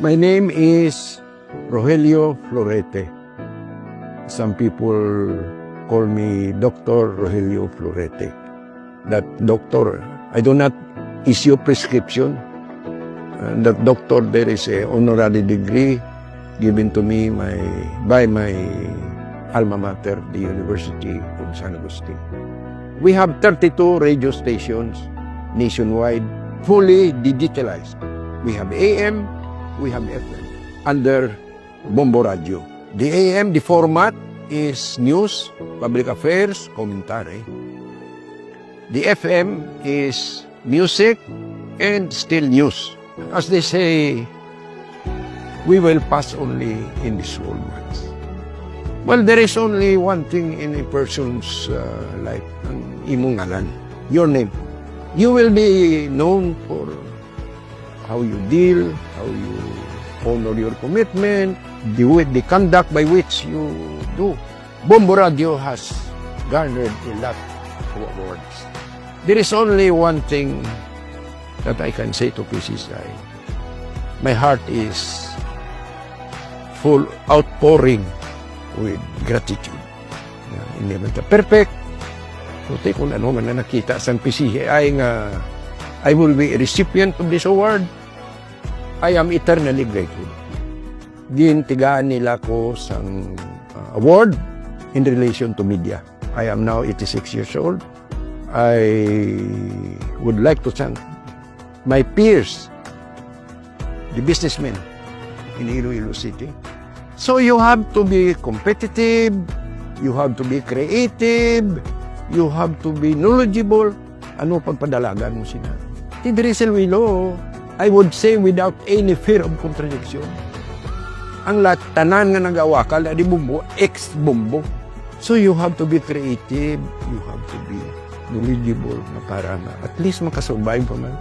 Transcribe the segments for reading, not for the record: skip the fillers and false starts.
My name is Rogelio Florete. Some people call me Dr. Rogelio Florete. That doctor, I do not issue prescription. That doctor, there is a honorary degree given to me by my alma mater, the University of San Agustin. We have 32 radio stations nationwide, fully digitalized. We have AM, we have FM, under Bombo Radio. The AM, the format is news, public affairs, commentary. The FM is music and still news. As they say, we will pass only in this world once. Well, there is only one thing in a person's life, ang imong ngalan, your name. You will be known for how you deal, how you honor your commitment, the conduct by which you do. Bombo Radio has garnered a lot of awards. There is only one thing that I can say to PCCI. My heart is full outpouring with gratitude. Hindi man ta perfect. Puti kung ano man na nakita sa PCCI nga I will be a recipient of this award. I am eternally grateful. Gintigaan nila ko sa award in relation to media. I am now 86 years old. I would like to thank my peers, the businessmen in Iloilo City. So you have to be competitive, you have to be creative, you have to be knowledgeable. Ano pagpadalagan mo sila? Tidrisel Wilo, I would say without any fear of contradiction, ang tanan nga nag-awakal na di bumbo, ex-bumbo. So you have to be creative, you have to be knowledgeable na para na at least makasurvive pa man.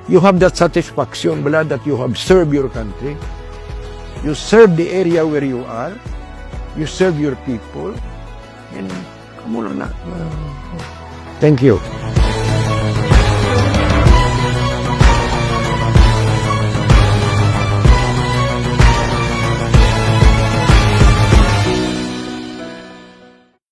You have that satisfaction, bala, that you have served your country. You serve the area where you are. You serve your people. And, kamo na. Thank you.